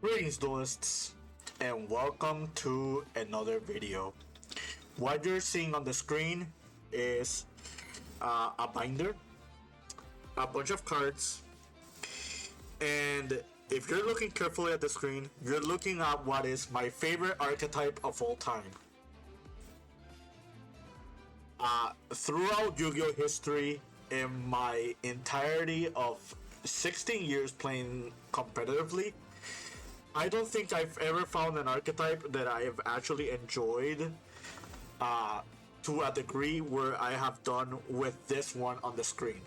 Greetings duelists, and welcome to another video. What you're seeing on the screen is a binder, a bunch of cards, and if you're looking carefully at the screen, you're looking at what is my favorite archetype of all time. Throughout Yu-Gi-Oh history, in my entirety of 16 years playing competitively, I don't think I've ever found an archetype that I have actually enjoyed to a degree where I have done with this one on the screen.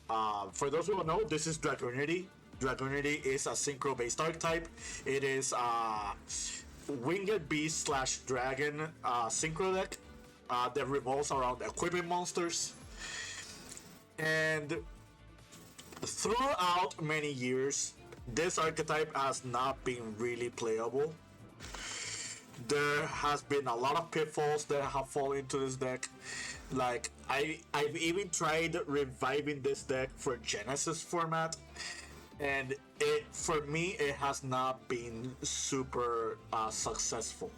For those who don't know, this is Dragunity. Dragunity is a synchro-based archetype. It is a winged beast slash dragon synchro deck that revolves around equipping monsters. And throughout many years, this archetype has not been really playable. There has been a lot of pitfalls that have fallen into this deck. Like I've even tried reviving this deck for Genesis format, and for me it has not been super successful.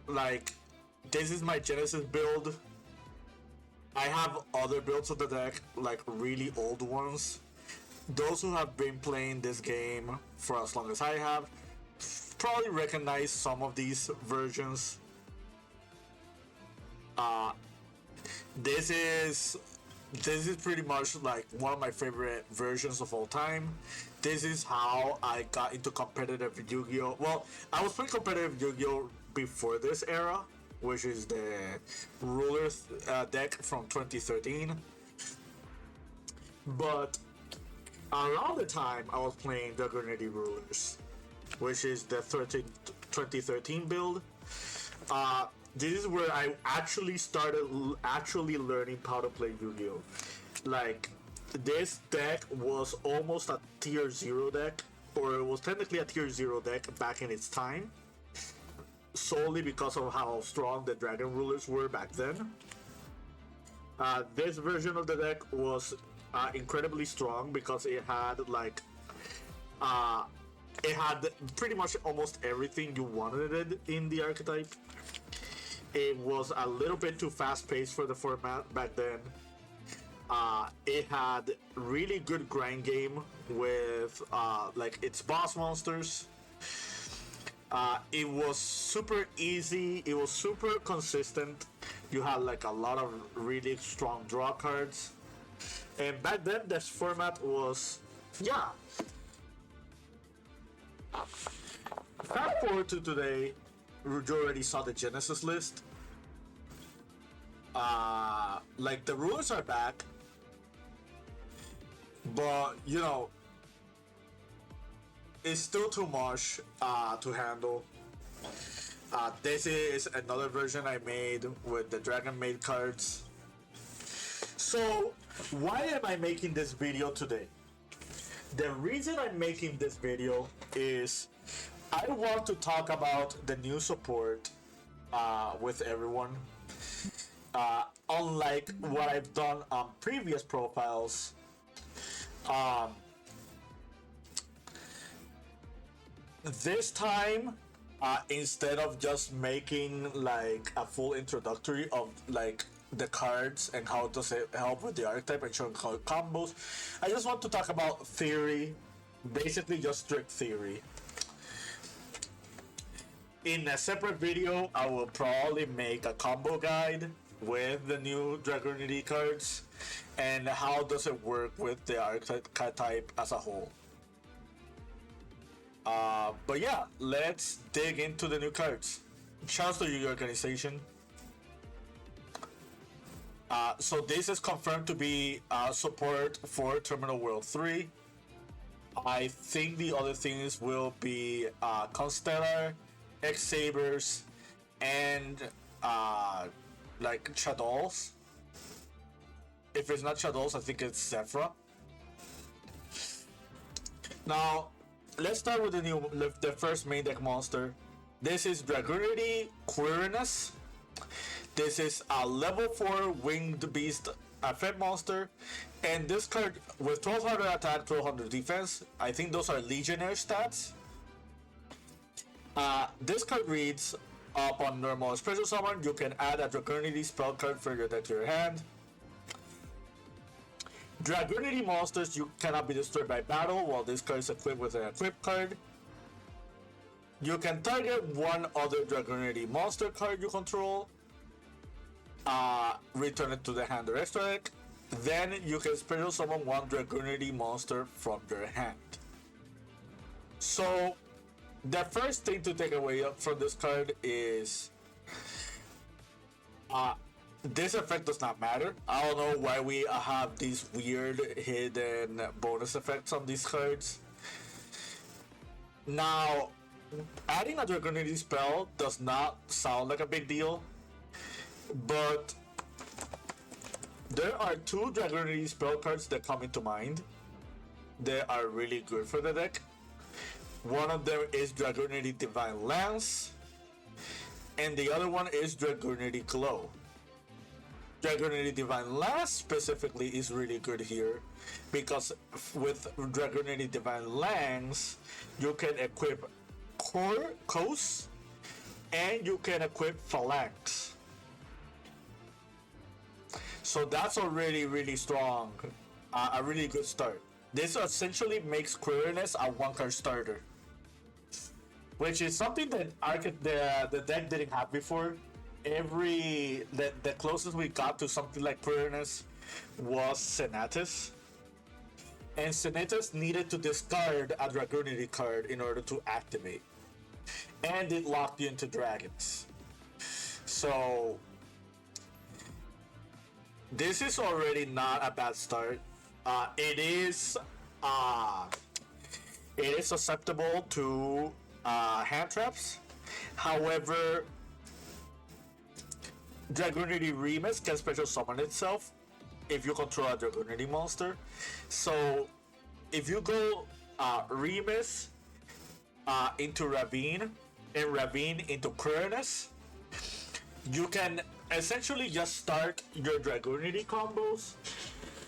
Like, this is my Genesis build. I have other builds of the deck, like really old ones. Those who have been playing this game for as long as I have probably recognize some of these versions. This is pretty much like one of my favorite versions of all time. This is how I got into competitive Yu-Gi-Oh! Well, I was playing competitive Yu-Gi-Oh! Before this era, which is the Rulers deck from 2013. But around the time I was playing Dragunity Rulers, which is the 2013 build, this is where I actually started learning how to play Yu-Gi-Oh! Like, this deck was almost a tier 0 deck, or it was technically a tier 0 deck back in its time, solely because of how strong the Dragon Rulers were back then. This version of the deck was incredibly strong because it had it had pretty much almost everything you wanted in the archetype. It was a little bit too fast paced for the format back then. It had really good grind game with like its boss monsters. It was super easy. It was super consistent. You had like a lot of really strong draw cards. And back then, this format was, yeah. Fast forward to today, you already saw the Genesis list. Like, the rulers are back, but you know, it's still too much to handle. This is another version I made with the Dragon Maid cards. So, why am I making this video today? The reason I'm making this video is I want to talk about the new support with everyone. Unlike what I've done on previous profiles, this time, instead of just making like a full introductory of like the cards and how does it help with the archetype and showing combos, I just want to talk about theory, basically just strict theory. In a separate video, I will probably make a combo guide with the new Dragunity cards and how does it work with the archetype as a whole. But yeah, let's dig into the new cards. Shouts to your organization. So this is confirmed to be support for Terminal World 3. I think the other things will be Constellar, X-Sabers, and like Shadows. If it's not Shadows, I think it's Zephyra. Now, let's start with the first main deck monster. This is Dragunity Quirinus. This is a level 4 winged beast a Fed monster, and this card with 1200 attack, 1200 defense. I think those are Legionnaire stats. This card reads, upon normal special summon, you can add a Dragunity spell card for your deck to your hand. Dragunity monsters you cannot be destroyed by battle while this card is equipped with an equip card. You can target one other Dragunity monster card you control, return it to the hand or extra deck. Then you can special summon one Dragunity monster from your hand. So the first thing to take away from this card is this effect does not matter. I don't know why we have these weird hidden bonus effects on these cards. Now, adding a Dragunity spell does not sound like a big deal, but there are two Dragunity spell cards that come into mind that are really good for the deck. One of them is Dragunity Divine Lance, and the other one is Dragunity Glow. Dragunity Divine Lance specifically is really good here because with Dragunity Divine Lance, you can equip Kos and you can equip Phalanx. So that's a really strong, a really good start. This essentially makes Queerness a one-card starter, which is something that the deck didn't have before. The closest we got to something like Queerness was Senatus, and Senatus needed to discard a Dragunity card in order to activate, and it locked you into dragons. So this is already not a bad start. It is susceptible to hand traps. However, Dragunity Remus can special summon itself if you control a Dragunity monster. So if you go Remus into Ravine and Ravine into Queerness, you can essentially just start your Dragunity combos,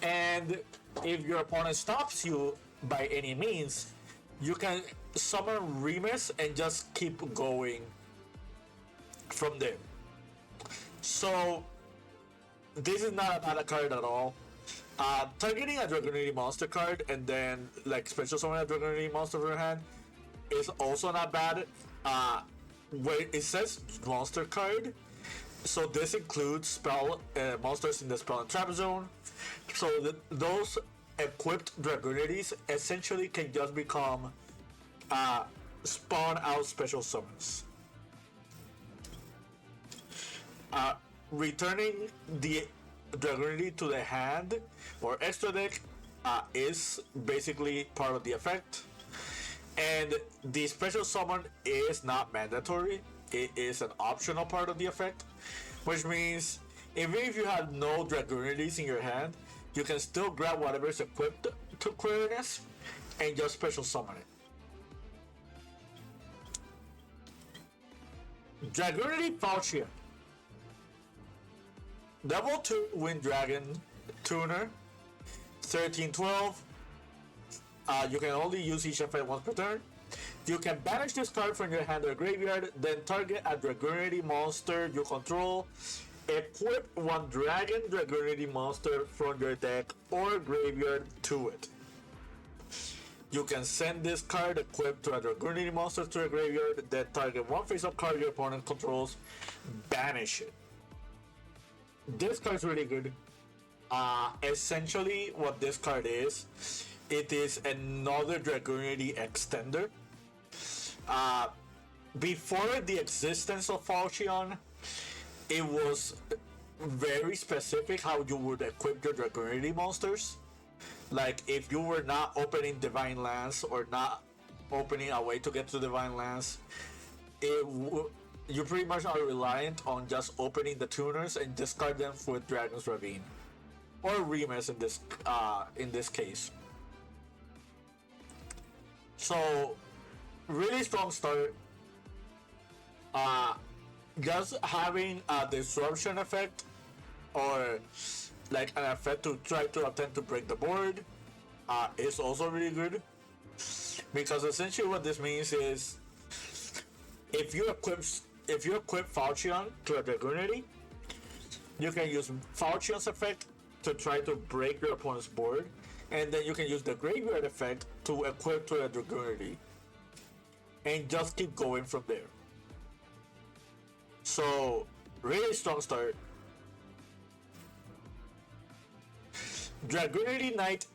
and if your opponent stops you by any means, you can summon Remus and just keep going from there. So this is not a bad card at all. Targeting a Dragunity monster card and then like special summon a Dragunity monster from your hand is also not bad. Where it says monster card, so this includes spell monsters in the spell and trap zone. So those equipped Dragunities essentially can just become spawn out special summons. Returning the Dragunity to the hand or extra deck is basically part of the effect, and the special summon is not mandatory. It is an optional part of the effect, which means even if you have no Dragunities in your hand, you can still grab whatever is equipped to Queerness and just special summon it. Dragunity Falchion. Level 2 Wind Dragon Tuner, 1312. You can only use each effect once per turn. You can banish this card from your hand or graveyard, then target a Dragunity monster you control. Equip one Dragunity monster from your deck or graveyard to it. You can send this card equipped to a Dragunity monster to a graveyard, then target one face-up card your opponent controls, banish it. This card's really good. Essentially what this card is, it is another Dragunity extender. Before the existence of Falchion, it was very specific how you would equip your Dragunity monsters. Like if you were not opening Divine Lance or not opening a way to get to Divine Lance, you pretty much are reliant on just opening the tuners and discard them with Dragon's Ravine or Remus in this case. So really strong start. Just having a disruption effect or like an effect to try to attempt to break the board, is also really good. Because essentially what this means is, if you equip Falchion to a Dragunity, you can use Falchion's effect to try to break your opponent's board, and then you can use the Graveyard effect to equip to a Dragunity, and just keep going from there. So, really strong start. Dragunity Knight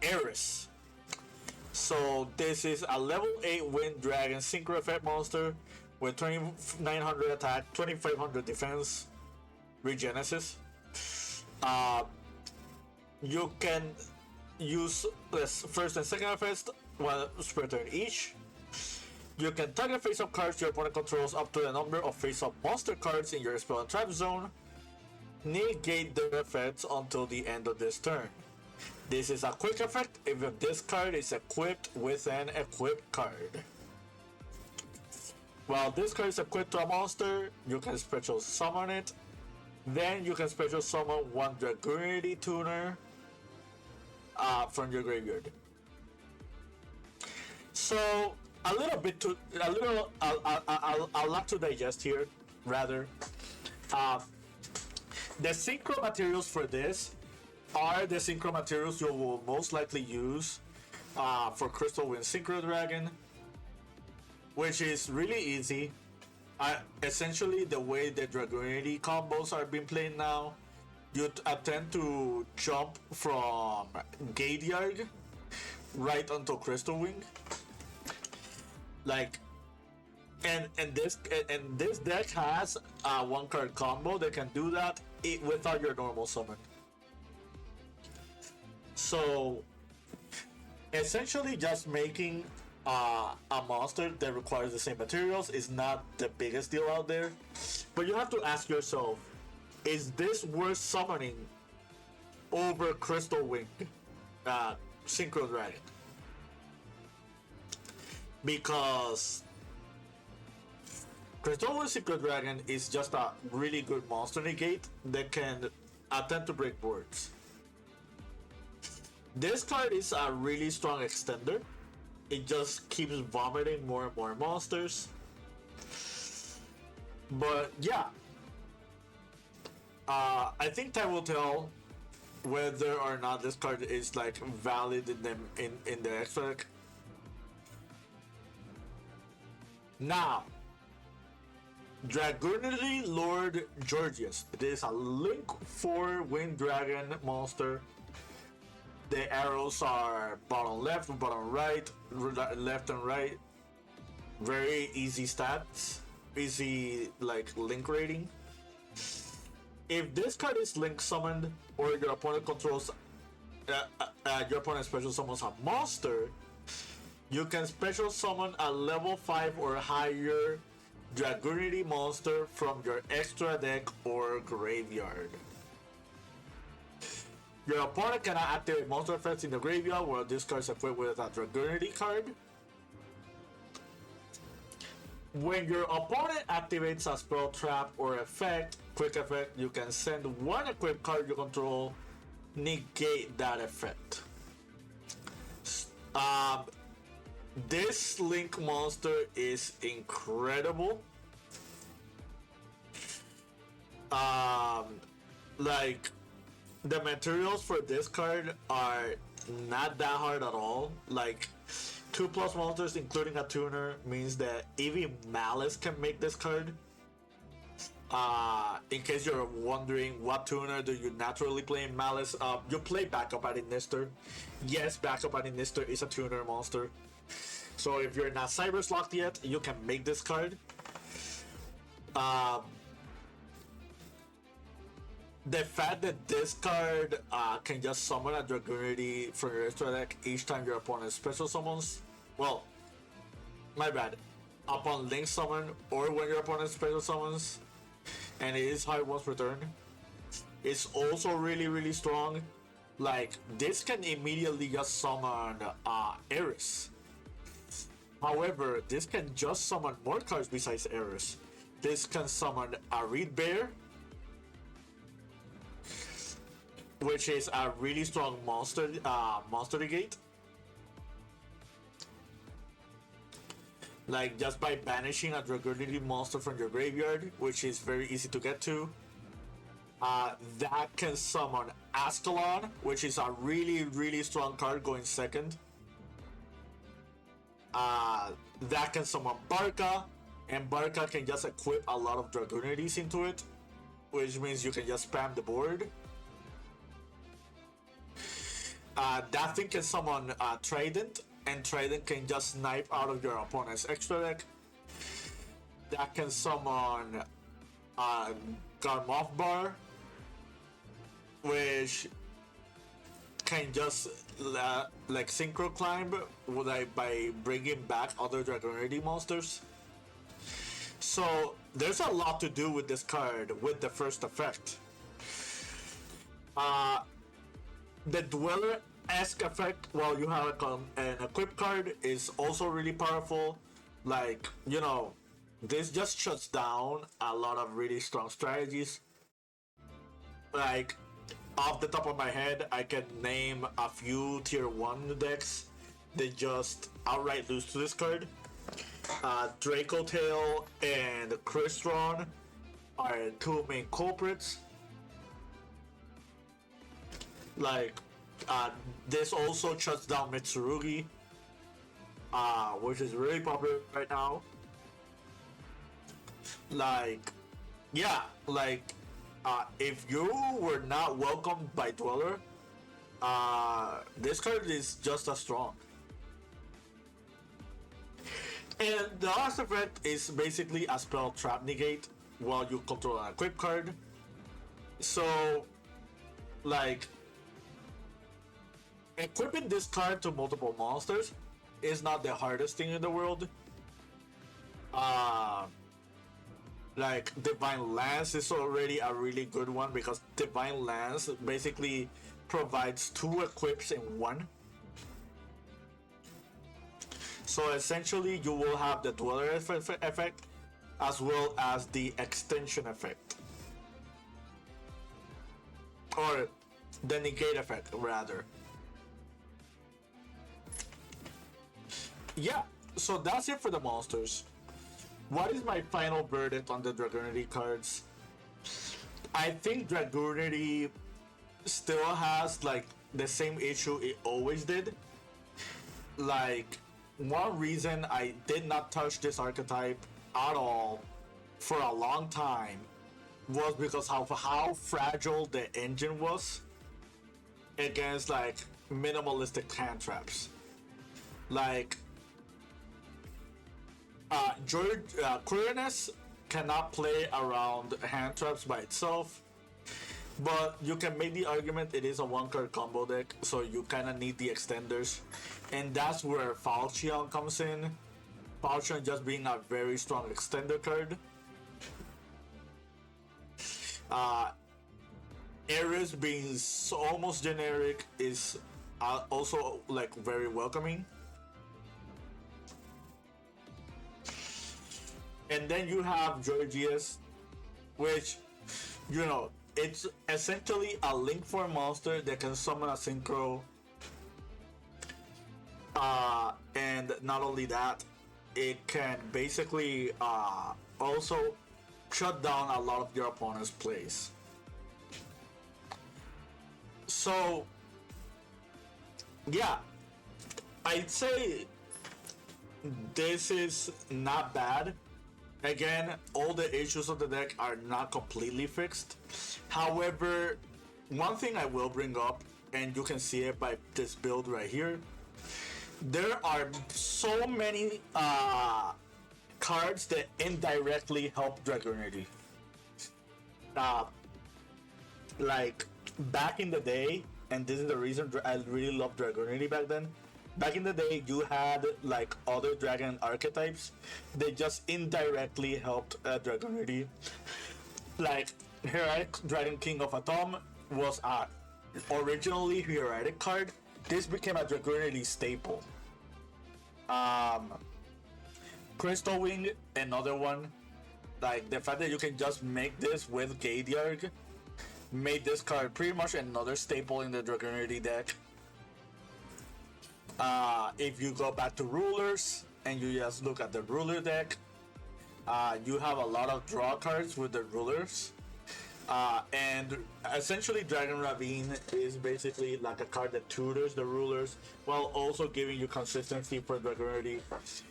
Eris. So this is a level 8 Wind Dragon Synchro Effect monster with 2900 attack, 2500 defense, Regenesis. You can use this first and second effects once per turn each. You can target face-up cards your opponent controls up to the number of face-up monster cards in your spell and trap zone. Negate their effects until the end of this turn. This is a quick effect if this card is equipped with an equipped card. While this card is equipped to a monster, you can special summon it. Then you can special summon one Dragunity tuner from your graveyard. So a lot to digest here. Rather, the synchro materials for this are the synchro materials you will most likely use for Crystal Wind Synchro Dragon, which is really easy. Essentially, the way the Dragunity combos are being played now, you attempt to jump from Graveyard right onto Crystal Wing. Like, and this deck has a one card combo that can do that without your normal summon. So essentially, just making a monster that requires the same materials is not the biggest deal out there, but you have to ask yourself, is this worth summoning over Crystal Wing Synchro Dragon? Because Crystal Wing Synchro Dragon is just a really good monster negate that can attempt to break boards. This card is a really strong extender. It just keeps vomiting more and more monsters. But yeah, I think time will tell whether or not this card is like valid in the extra deck. Now, Dragunity Lord Georgius. It is a Link 4 Wind Dragon monster. The arrows are bottom left, bottom right, left and right. Very easy stats, easy like link rating. If this card is link summoned or your opponent controls, your opponent special summons a monster, you can special summon a level 5 or higher Dragunity monster from your extra deck or graveyard. Your opponent cannot activate monster effects in the graveyard while this card is equipped with a Dragunity card. When your opponent activates a spell, trap, or effect, quick effect, you can send one equipped card you control, negate that effect. This Link monster is incredible. Like, the materials for this card are not that hard at all. Like, 2+ monsters including a tuner means that even Malice can make this card. In case you're wondering what tuner do you naturally play in Malice, you play Backup Administer. Yes, Backup Administer is a tuner monster. So if you're not Cyber Locked yet, you can make this card. The fact that this card can just summon a Dragunity from your extra deck each time your opponent special summons, well, my bad, upon link summon or when your opponent special summons, and it is high once per turn, it's also really, really strong. Like, this can immediately just summon Eris. However, this can just summon more cards besides Eris. This can summon a Reed Bear, which is a really strong monster negate. Like just by banishing a Dragunity monster from your graveyard, which is very easy to get to. That can summon Ascalon, which is a really strong card going second. That can summon Barca, and Barca can just equip a lot of Dragunities into it, which means you can just spam the board. That thing can summon Trident, and Trident can just snipe out of your opponent's extra deck. That can summon Garmoth Bar, which can just like synchro climb by bringing back other Dragunity monsters. So there's a lot to do with this card with the first effect. The Dweller-esque effect, while you have an equip card, is also really powerful. Like, you know, this just shuts down a lot of really strong strategies. Like, off the top of my head, I can name a few tier 1 decks that just outright lose to this card. Draco Tail and Crystron are two main culprits. Like, this also shuts down Mitsurugi, which is really popular right now. Like, yeah, like, if you were not welcomed by Dweller, this card is just as strong. And the last effect is basically a spell trap negate while you control an equip card. So, like, equipping this card to multiple monsters is not the hardest thing in the world. Like, Divine Lance is already a really good one because Divine Lance basically provides 2 equips in 1. So essentially you will have the Dweller effect as well as the extension effect. Or the negate effect, rather. Yeah, so that's it for the monsters. What is my final verdict on the Dragunity cards? I think Dragunity still has like the same issue it always did. Like, one reason I did not touch this archetype at all for a long time was because of how fragile the engine was against like minimalistic hand traps. Like, Queerness cannot play around hand traps by itself, but you can make the argument it is a 1-card combo deck, so you kind of need the extenders, and that's where Falchion comes in. Falchion just being a very strong extender card. Ares being almost generic is also like very welcoming. And then you have Georgius, which, you know, it's essentially a link form monster that can summon a synchro. And not only that, it can basically also shut down a lot of your opponent's plays. So, yeah, I'd say this is not bad. Again, all the issues of the deck are not completely fixed. However, one thing I will bring up, and you can see it by this build right here, there are so many cards that indirectly help Dragunity. Like, back in the day, and this is the reason I really loved Dragunity back then, back in the day, you had like other dragon archetypes that just indirectly helped Dragunity. Like, Heretic Dragon King of Atom was a originally Heretic card. This became a Dragunity staple. Crystal Wing, another one. Like, the fact that you can just make this with Gadiarg made this card pretty much another staple in the Dragunity deck. If you go back to rulers and you just look at the ruler deck, you have a lot of draw cards with the rulers. And essentially Dragon Ravine is basically like a card that tutors the rulers while also giving you consistency for Dragunity.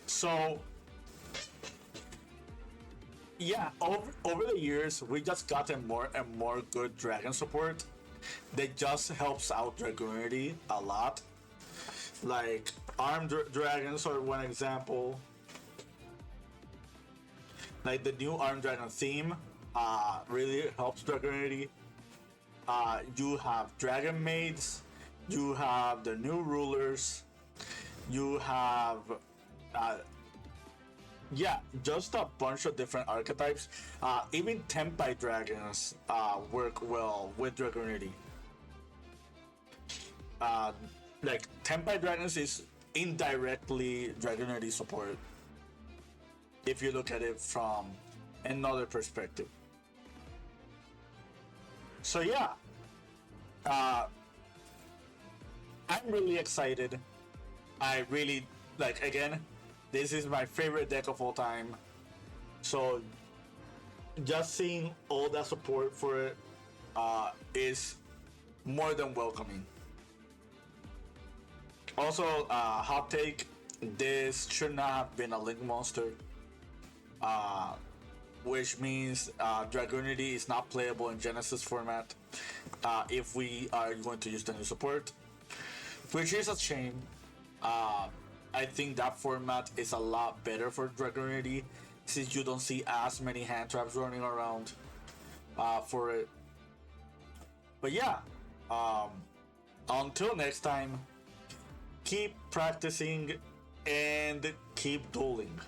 So yeah, over the years we just gotten more and more good dragon support that just helps out Dragunity a lot. Like armed dragons are one example. Like the new Armed Dragon theme really helps Dragunity. You have Dragon Maids, you have the new rulers, you have yeah, just a bunch of different archetypes. Even Tempai dragons work well with Dragunity. Like Tempai dragons is indirectly Dragunity support if you look at it from another perspective. So yeah, I'm really excited. I really like, again, this is my favorite deck of all time. So just seeing all that support for it is more than welcoming. Also, hot take, this should not have been a Link monster. Which means Dragunity is not playable in Genesis format if we are going to use the new support, which is a shame. I think that format is a lot better for Dragunity since you don't see as many hand traps running around for it. But yeah, until next time, keep practicing and keep dueling.